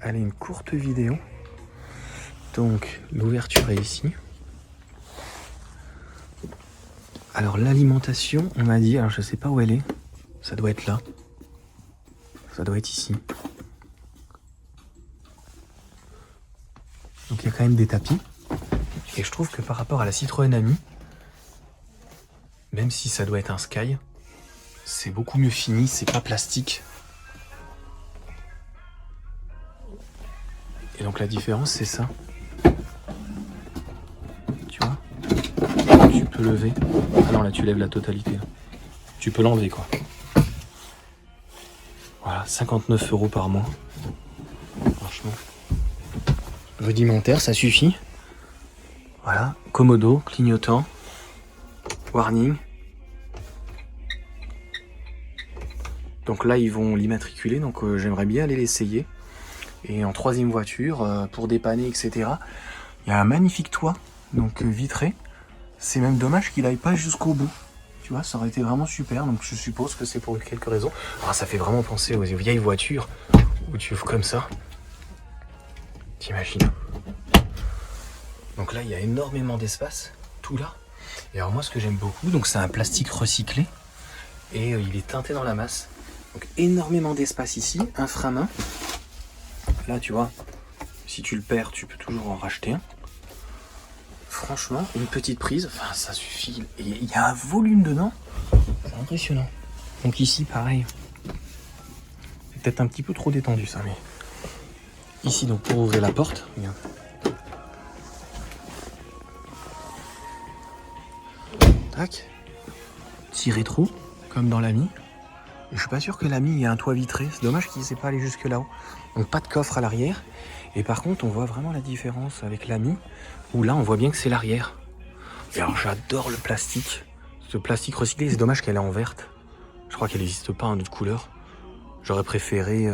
allez, une courte vidéo. Donc l'ouverture est ici. Alors l'alimentation, on m'a dit, alors je sais pas où elle est, ça doit être là. Ça doit être ici. Donc il y a quand même des tapis. Et je trouve que par rapport à la Citroën Ami, même si ça doit être un Sky, c'est beaucoup mieux fini, c'est pas plastique. Et donc la différence c'est ça. Tu vois? Tu peux lever. Ah non, là tu lèves la totalité. Là. Tu peux l'enlever quoi. Voilà, 59 € par mois. Franchement. Rudimentaire, ça suffit. Voilà, commodo, clignotant, warning. Donc là, ils vont l'immatriculer, donc j'aimerais bien aller l'essayer. Et en troisième voiture, pour dépanner, etc. Il y a un magnifique toit, donc vitré. C'est même dommage qu'il aille pas jusqu'au bout. Tu vois, ça aurait été vraiment super, donc je suppose que c'est pour quelques raisons. Alors, ça fait vraiment penser aux vieilles voitures où tu ouvres comme ça. T'imagines? Donc là, il y a énormément d'espace, tout là. Et alors moi, ce que j'aime beaucoup, donc c'est un plastique recyclé et il est teinté dans la masse. Donc énormément d'espace ici, un frein à main. Là, tu vois, si tu le perds, tu peux toujours en racheter un. Franchement, une petite prise, enfin ça suffit. Et il y a un volume dedans, c'est impressionnant. Donc ici, pareil. C'est peut-être un petit peu trop détendu ça, mais ici, donc pour ouvrir la porte, regarde. Tac. Petit rétro, comme dans l'Ami. Et je suis pas sûr que l'Ami ait un toit vitré. C'est dommage qu'il ne s'est pas allé jusque là-haut. Donc pas de coffre à l'arrière. Et par contre, on voit vraiment la différence avec l'Ami, où là, on voit bien que c'est l'arrière. Et alors, j'adore le plastique. Ce plastique recyclé, c'est dommage qu'elle est en verte. Je crois qu'elle n'existe pas en autre couleur. J'aurais préféré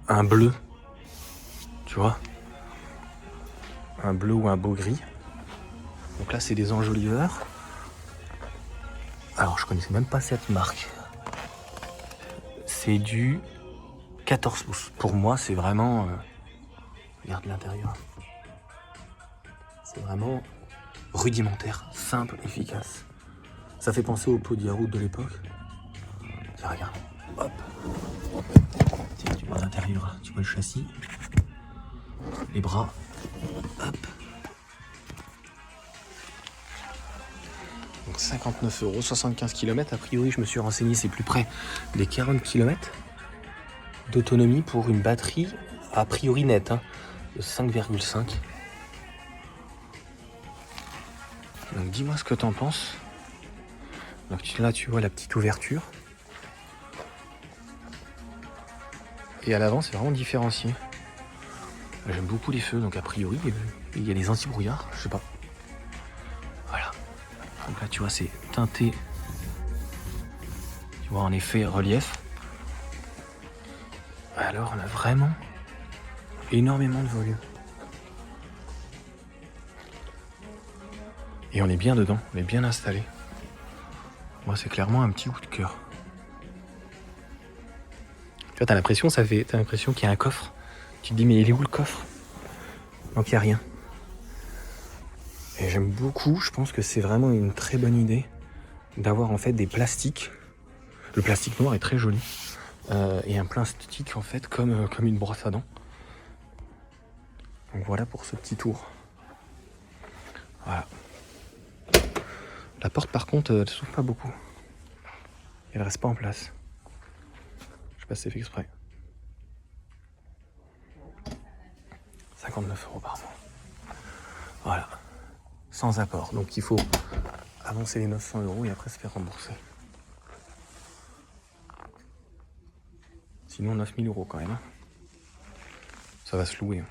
un bleu. Tu vois? Un bleu ou un beau gris. Donc là, c'est des enjoliveurs. Alors, je connaissais même pas cette marque. C'est du 14 pouces. Pour moi, c'est vraiment... regarde l'intérieur. C'est vraiment rudimentaire, simple, efficace. Ça fait penser au pot de yaourt de l'époque. Tiens, regarde. Hop. Tiens, tu vois l'intérieur, tu vois le châssis. Les bras. Hop. Donc 59 €, 75 km. A priori, je me suis renseigné, c'est plus près des 40 km d'autonomie pour une batterie, a priori nette, hein, de 5,5. Donc dis-moi ce que t'en penses. Donc là, tu vois la petite ouverture. Et à l'avant, c'est vraiment différencié. J'aime beaucoup les feux, donc a priori, il y a des anti-brouillards, je sais pas. Voilà. Donc là, tu vois, c'est teinté. Tu vois, en effet, relief. Alors, on a vraiment énormément de volume. Et on est bien dedans, on est bien installé. Moi, c'est clairement un petit coup de cœur. Tu vois, t'as l'impression qu'il y a un coffre. Tu te dis, mais il est où le coffre? Donc, il n'y a rien. Et j'aime beaucoup, je pense que c'est vraiment une très bonne idée d'avoir en fait des plastiques. Le plastique noir est très joli. Et un plastique en fait comme une brosse à dents. Donc voilà pour ce petit tour. Voilà. La porte par contre, elle s'ouvre pas beaucoup. Elle reste pas en place. Je sais pas si c'est fait exprès. 59 € par mois. Voilà. Sans apport. Donc il faut avancer les 900 € et après se faire rembourser. Sinon 9000 € quand même. Hein. Ça va se louer.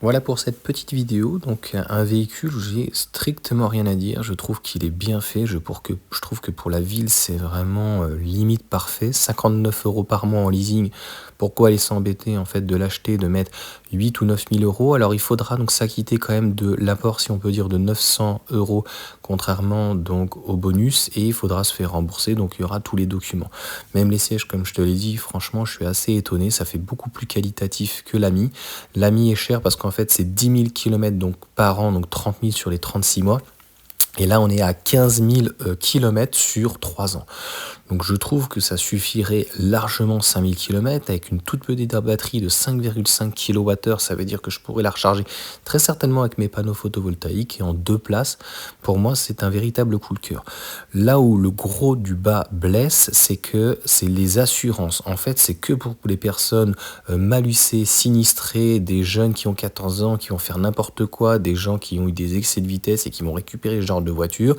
Voilà pour cette petite vidéo, donc un véhicule où j'ai strictement rien à dire, je trouve qu'il est bien fait, je trouve que pour la ville c'est vraiment limite parfait, 59 € par mois en leasing, pourquoi aller s'embêter en fait de l'acheter, de mettre 8 ou 9 000 €, alors il faudra donc s'acquitter quand même de l'apport si on peut dire de 900 € contrairement donc au bonus, et il faudra se faire rembourser, donc il y aura tous les documents. Même les sièges, comme je te l'ai dit, franchement, je suis assez étonné, ça fait beaucoup plus qualitatif que l'Ami. L'Ami est cher parce qu'en fait, c'est 10 000 km donc, par an, donc 30 000 sur les 36 mois. Et là, on est à 15 000 km sur 3 ans. Donc je trouve que ça suffirait largement 5000 km avec une toute petite batterie de 5,5 kWh. Ça veut dire que je pourrais la recharger très certainement avec mes panneaux photovoltaïques et en 2 places. Pour moi, c'est un véritable coup de cœur. Là où le gros du bas blesse, c'est que c'est les assurances. En fait, c'est que pour les personnes malucées, sinistrées, des jeunes qui ont 14 ans, qui vont faire n'importe quoi, des gens qui ont eu des excès de vitesse et qui vont récupérer ce genre de voiture.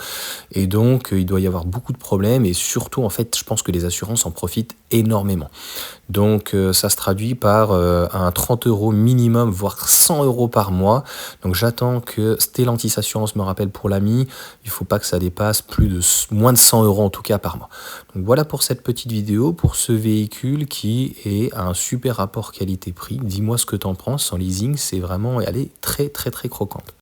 Et donc, il doit y avoir beaucoup de problèmes et surtout, en fait, je pense que les assurances en profitent énormément. Donc, ça se traduit par un 30 € minimum, voire 100 € par mois. Donc, j'attends que Stellantis Assurance me rappelle pour l'Ami. Il ne faut pas que ça dépasse moins de 100 € en tout cas par mois. Donc, voilà pour cette petite vidéo, pour ce véhicule qui est un super rapport qualité-prix. Dis-moi ce que tu en penses. En leasing, c'est vraiment, elle est très, très, très croquante.